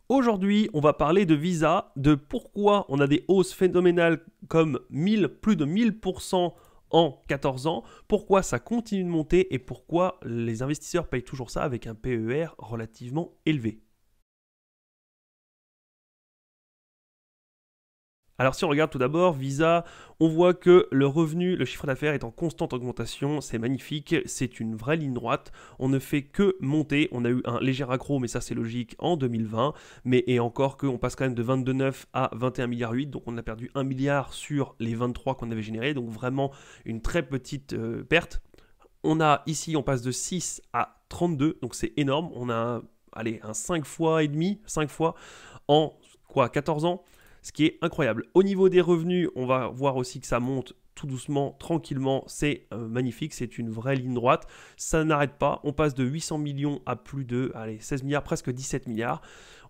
Aujourd'hui, on va parler de Visa, de pourquoi on a des hausses phénoménales comme plus de 1000% en 14 ans, pourquoi ça continue de monter et pourquoi les investisseurs payent toujours ça avec un PER relativement élevé. Alors si on regarde tout d'abord Visa, on voit que le revenu, le chiffre d'affaires est en constante augmentation, c'est magnifique, c'est une vraie ligne droite, on ne fait que monter, on a eu un léger accro mais ça c'est logique en 2020, et encore qu'on passe quand même de 22,9 à 21,8 milliards, donc on a perdu 1 milliard sur les 23 qu'on avait générés, donc vraiment une très petite perte. On a ici, on passe de 6 à 32, donc c'est énorme, on a un 5 fois et demi, 5 fois en 14 ans, ce qui est incroyable. Au niveau des revenus, on va voir aussi que ça monte tout doucement, tranquillement, c'est magnifique, c'est une vraie ligne droite, ça n'arrête pas, on passe de 800 millions à plus de 16 milliards, presque 17 milliards.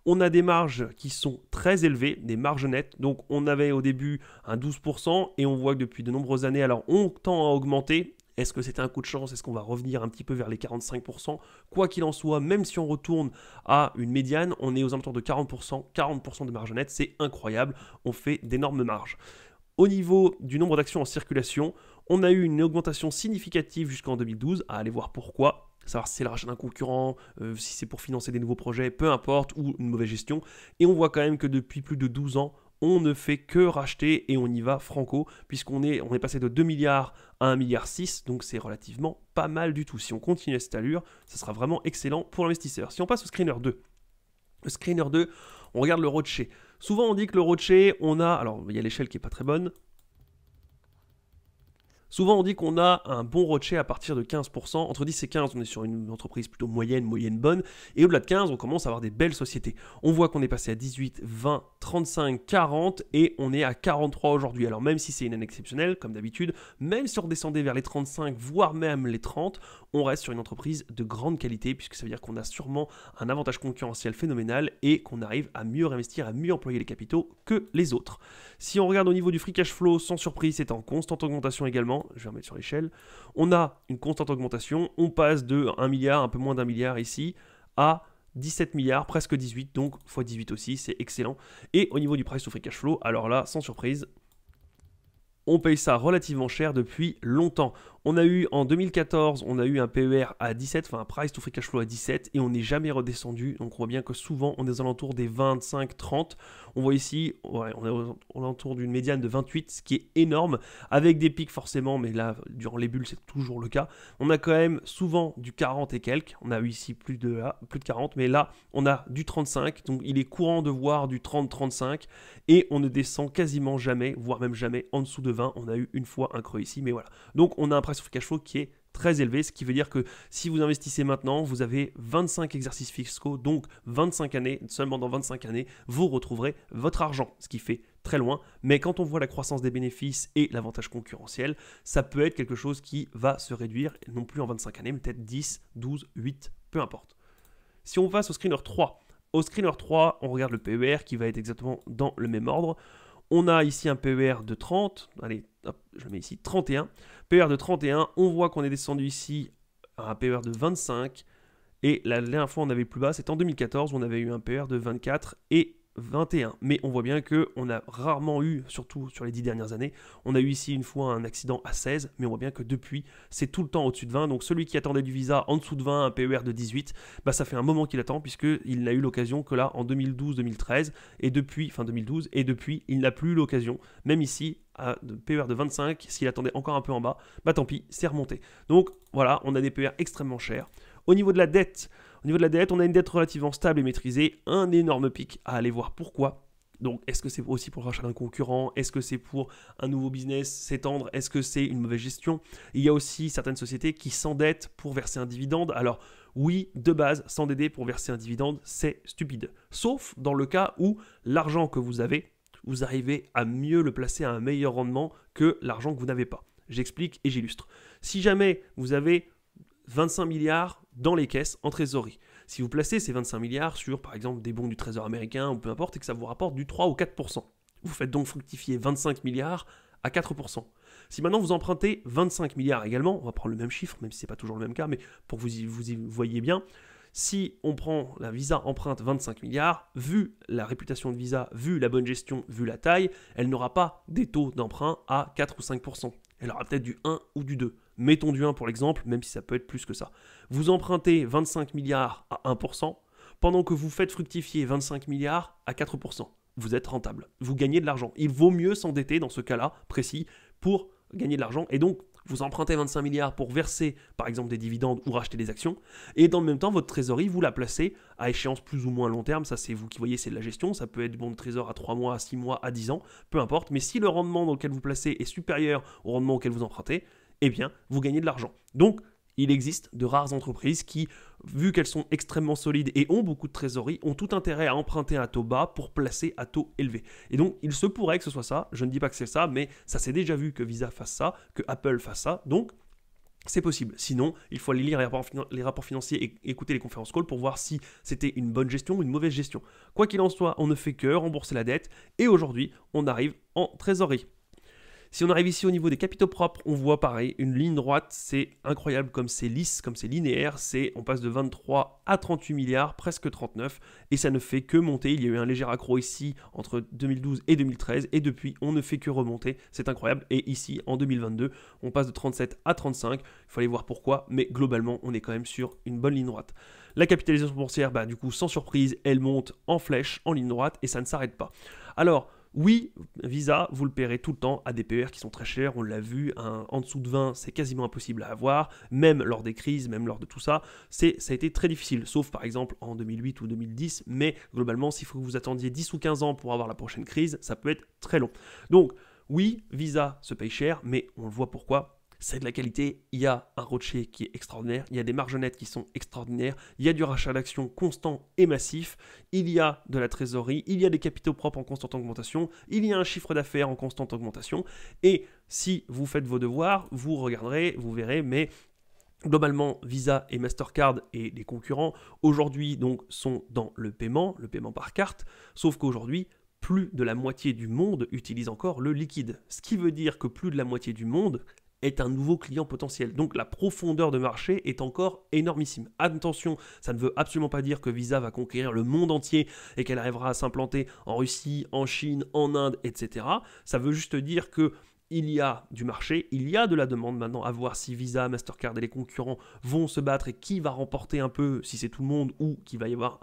On a des marges qui sont très élevées, des marges nettes, donc on avait au début un 12% et on voit que depuis de nombreuses années, alors on tend à augmenter. Est-ce que c'était un coup de chance? Est-ce qu'on va revenir un petit peu vers les 45%? Quoi qu'il en soit, même si on retourne à une médiane, on est aux alentours de 40%, 40% de marge nette, c'est incroyable, on fait d'énormes marges. Au niveau du nombre d'actions en circulation, on a eu une augmentation significative jusqu'en 2012, à aller voir pourquoi, savoir si c'est le rachat d'un concurrent, si c'est pour financer des nouveaux projets, peu importe, ou une mauvaise gestion. Et on voit quand même que depuis plus de 12 ans, on ne fait que racheter et on y va franco, puisqu'on est passé de 2 milliards à 1,6 milliard, donc c'est relativement pas mal du tout. Si on continue à cette allure, ça sera vraiment excellent pour l'investisseur. Si on passe au screener 2, le screener 2, on regarde le roadshow. Souvent on dit que le roadshow, alors il y a l'échelle qui est pas très bonne. Souvent, on dit qu'on a un bon roadshow à partir de 15%. Entre 10 et 15, on est sur une entreprise plutôt moyenne bonne. Et au-delà de 15, on commence à avoir des belles sociétés. On voit qu'on est passé à 18, 20, 35, 40 et on est à 43 aujourd'hui. Alors même si c'est une année exceptionnelle, comme d'habitude, même si on redescendait vers les 35, voire même les 30, on reste sur une entreprise de grande qualité puisque ça veut dire qu'on a sûrement un avantage concurrentiel phénoménal et qu'on arrive à mieux réinvestir, à mieux employer les capitaux que les autres. Si on regarde au niveau du free cash flow, sans surprise, c'est en constante augmentation également. Je vais remettre sur l'échelle. On a une constante augmentation. On passe de 1 milliard, un peu moins d'1 milliard ici, à 17 milliards, presque 18, donc x 18 aussi, c'est excellent. Et au niveau du price to free cash flow, alors là, sans surprise, on paye ça relativement cher depuis longtemps. On a eu en 2014, on a eu un PER à 17, enfin un price to free cash flow à 17 et on n'est jamais redescendu. Donc on voit bien que souvent on est aux alentours des 25-30. On voit ici, on est aux alentours d'une médiane de 28, ce qui est énorme, avec des pics forcément, mais là, durant les bulles, c'est toujours le cas. On a quand même souvent du 40 et quelques. On a eu ici plus de 40, mais là, on a du 35. Donc il est courant de voir du 30-35 et on ne descend quasiment jamais, voire même jamais en dessous de 20. On a eu une fois un creux ici, mais voilà. Donc on a un price to cash flow qui est très élevé, ce qui veut dire que si vous investissez maintenant, vous avez 25 exercices fiscaux, donc 25 années, seulement dans 25 années, vous retrouverez votre argent, ce qui fait très loin, mais quand on voit la croissance des bénéfices et l'avantage concurrentiel, ça peut être quelque chose qui va se réduire, non plus en 25 années, mais peut-être 10, 12, 8, peu importe. Si on passe au screener 3, on regarde le PER qui va être exactement dans le même ordre. On a ici un PER de 30, allez, hop, je le mets ici, 31. PER de 31, on voit qu'on est descendu ici à un PER de 25. Et la dernière fois, on avait plus bas, c'était en 2014, où on avait eu un PER de 24 et 21. Mais on voit bien qu'on a rarement eu, surtout sur les 10 dernières années, on a eu ici une fois un accident à 16, mais on voit bien que depuis, c'est tout le temps au-dessus de 20. Donc celui qui attendait du Visa en dessous de 20, un PER de 18, bah ça fait un moment qu'il attend, puisqu'il n'a eu l'occasion que là en 2012-2013, et depuis, fin 2012, et depuis, il n'a plus eu l'occasion, même ici, à PER de 25, s'il attendait encore un peu en bas, bah tant pis, c'est remonté. Donc voilà, on a des PER extrêmement chers. Au niveau de la dette, on a une dette relativement stable et maîtrisée, un énorme pic à aller voir pourquoi. Donc, est-ce que c'est aussi pour le rachat d'un concurrent? Est-ce que c'est pour un nouveau business s'étendre? Est-ce que c'est une mauvaise gestion? Il y a aussi certaines sociétés qui s'endettent pour verser un dividende. Alors, oui, de base, s'endetter pour verser un dividende, c'est stupide. Sauf dans le cas où l'argent que vous avez, vous arrivez à mieux le placer à un meilleur rendement que l'argent que vous n'avez pas. J'explique et j'illustre. Si jamais vous avez 25 milliards dans les caisses en trésorerie. Si vous placez ces 25 milliards sur, par exemple, des bons du Trésor américain ou peu importe, et que ça vous rapporte du 3 ou 4%, vous faites donc fructifier 25 milliards à 4%. Si maintenant vous empruntez 25 milliards également, on va prendre le même chiffre, même si ce n'est pas toujours le même cas, mais pour que vous y voyez bien, Si on prend la Visa emprunte 25 milliards, vu la réputation de Visa, vu la bonne gestion, vu la taille, elle n'aura pas des taux d'emprunt à 4 ou 5%. Elle aura peut-être du 1 ou du 2. Mettons du 1 pour l'exemple, même si ça peut être plus que ça. Vous empruntez 25 milliards à 1%, pendant que vous faites fructifier 25 milliards à 4%. Vous êtes rentable, vous gagnez de l'argent. Il vaut mieux s'endetter dans ce cas-là précis pour gagner de l'argent. Et donc, vous empruntez 25 milliards pour verser, par exemple, des dividendes ou racheter des actions. Et dans le même temps, votre trésorerie, vous la placez à échéance plus ou moins long terme. Ça, c'est vous qui voyez, c'est de la gestion. Ça peut être du bon de trésor à 3 mois, à 6 mois, à 10 ans, peu importe. Mais si le rendement dans lequel vous placez est supérieur au rendement auquel vous empruntez, eh bien, vous gagnez de l'argent. Donc, il existe de rares entreprises qui, vu qu'elles sont extrêmement solides et ont beaucoup de trésorerie, ont tout intérêt à emprunter à taux bas pour placer à taux élevé. Et donc, il se pourrait que ce soit ça. Je ne dis pas que c'est ça, mais ça s'est déjà vu que Visa fasse ça, que Apple fasse ça. Donc, c'est possible. Sinon, il faut aller lire les rapports financiers et écouter les conférences call pour voir si c'était une bonne gestion ou une mauvaise gestion. Quoi qu'il en soit, on ne fait que rembourser la dette et aujourd'hui, on arrive en trésorerie. Si on arrive ici au niveau des capitaux propres, on voit pareil, une ligne droite, c'est incroyable comme c'est lisse, comme c'est linéaire, on passe de 23 à 38 milliards, presque 39, et ça ne fait que monter. Il y a eu un léger accro ici entre 2012 et 2013, et depuis, on ne fait que remonter, c'est incroyable. Et ici, en 2022, on passe de 37 à 35, il faut aller voir pourquoi, mais globalement, on est quand même sur une bonne ligne droite. La capitalisation boursière, du coup, sans surprise, elle monte en flèche, en ligne droite, et ça ne s'arrête pas. Alors, oui, Visa, vous le paierez tout le temps à des PER qui sont très chers, on l'a vu, en dessous de 20, c'est quasiment impossible à avoir, même lors des crises, même lors de tout ça, ça a été très difficile, sauf par exemple en 2008 ou 2010, mais globalement, s'il faut que vous attendiez 10 ou 15 ans pour avoir la prochaine crise, ça peut être très long. Donc, oui, Visa se paye cher, mais on le voit pourquoi. C'est de la qualité, il y a un rocher qui est extraordinaire, il y a des marges nettes qui sont extraordinaires, il y a du rachat d'actions constant et massif, il y a de la trésorerie, il y a des capitaux propres en constante augmentation, il y a un chiffre d'affaires en constante augmentation, et si vous faites vos devoirs, vous regarderez, vous verrez, mais globalement, Visa et Mastercard et les concurrents aujourd'hui donc sont dans le paiement par carte, sauf qu'aujourd'hui, plus de la moitié du monde utilise encore le liquide, ce qui veut dire que plus de la moitié du monde est un nouveau client potentiel. Donc la profondeur de marché est encore énormissime. Attention, ça ne veut absolument pas dire que Visa va conquérir le monde entier et qu'elle arrivera à s'implanter en Russie, en Chine, en Inde, etc. Ça veut juste dire que il y a du marché, il y a de la demande maintenant, à voir si Visa, Mastercard et les concurrents vont se battre et qui va remporter un peu, si c'est tout le monde ou qu'il va y avoir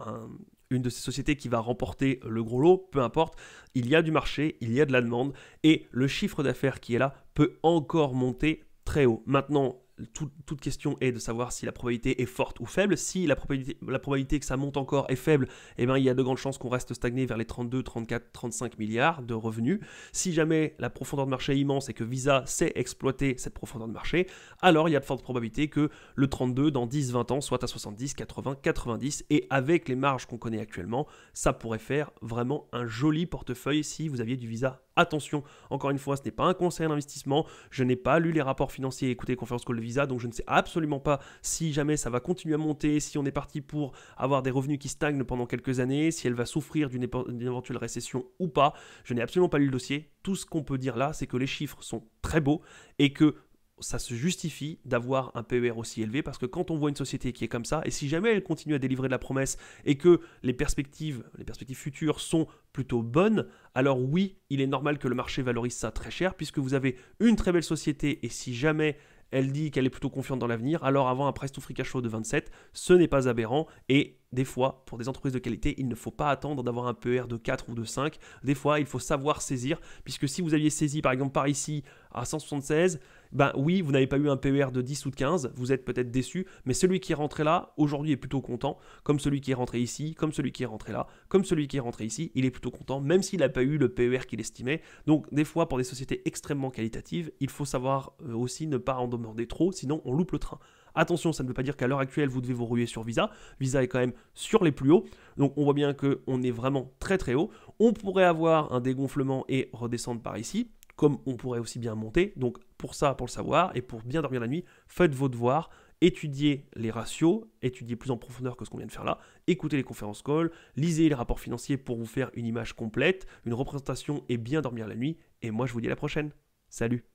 une de ces sociétés qui va remporter le gros lot, peu importe, il y a du marché, il y a de la demande et le chiffre d'affaires qui est là peut encore monter très haut. Maintenant, toute question est de savoir si la probabilité est forte ou faible. Si la probabilité que ça monte encore est faible, eh bien, il y a de grandes chances qu'on reste stagné vers les 32, 34, 35 milliards de revenus. Si jamais la profondeur de marché est immense et que Visa sait exploiter cette profondeur de marché, alors il y a de fortes probabilités que le 32 dans 10, 20 ans soit à 70, 80, 90 et avec les marges qu'on connaît actuellement, ça pourrait faire vraiment un joli portefeuille si vous aviez du Visa. Attention, encore une fois, ce n'est pas un conseil d'investissement, je n'ai pas lu les rapports financiers et écouté les conférences call de Visa, donc je ne sais absolument pas si jamais ça va continuer à monter, si on est parti pour avoir des revenus qui stagnent pendant quelques années, si elle va souffrir d'une éventuelle récession ou pas. Je n'ai absolument pas lu le dossier. Tout ce qu'on peut dire là, c'est que les chiffres sont très beaux et que ça se justifie d'avoir un PER aussi élevé parce que quand on voit une société qui est comme ça, et si jamais elle continue à délivrer de la promesse et que les perspectives futures sont plutôt bonnes, alors oui, il est normal que le marché valorise ça très cher puisque vous avez une très belle société et si jamais elle dit qu'elle est plutôt confiante dans l'avenir, alors avoir un price to free cash flow de 27, ce n'est pas aberrant et des fois, pour des entreprises de qualité, il ne faut pas attendre d'avoir un PER de 4 ou de 5. Des fois, il faut savoir saisir, puisque si vous aviez saisi par exemple par ici à 176, oui, vous n'avez pas eu un PER de 10 ou de 15, vous êtes peut-être déçu, mais celui qui est rentré là, aujourd'hui est plutôt content, comme celui qui est rentré ici, comme celui qui est rentré là, comme celui qui est rentré ici, il est plutôt content, même s'il n'a pas eu le PER qu'il estimait. Donc des fois, pour des sociétés extrêmement qualitatives, il faut savoir aussi ne pas en demander trop, sinon on loupe le train. Attention, ça ne veut pas dire qu'à l'heure actuelle, vous devez vous ruer sur Visa. Visa est quand même sur les plus hauts. Donc on voit bien qu'on est vraiment très très haut. On pourrait avoir un dégonflement et redescendre par ici, comme on pourrait aussi bien monter. Donc pour ça, pour le savoir et pour bien dormir la nuit, faites vos devoirs, étudiez les ratios, étudiez plus en profondeur que ce qu'on vient de faire là, écoutez les conférences call, lisez les rapports financiers pour vous faire une image complète, une représentation et bien dormir la nuit. Et moi, je vous dis à la prochaine. Salut!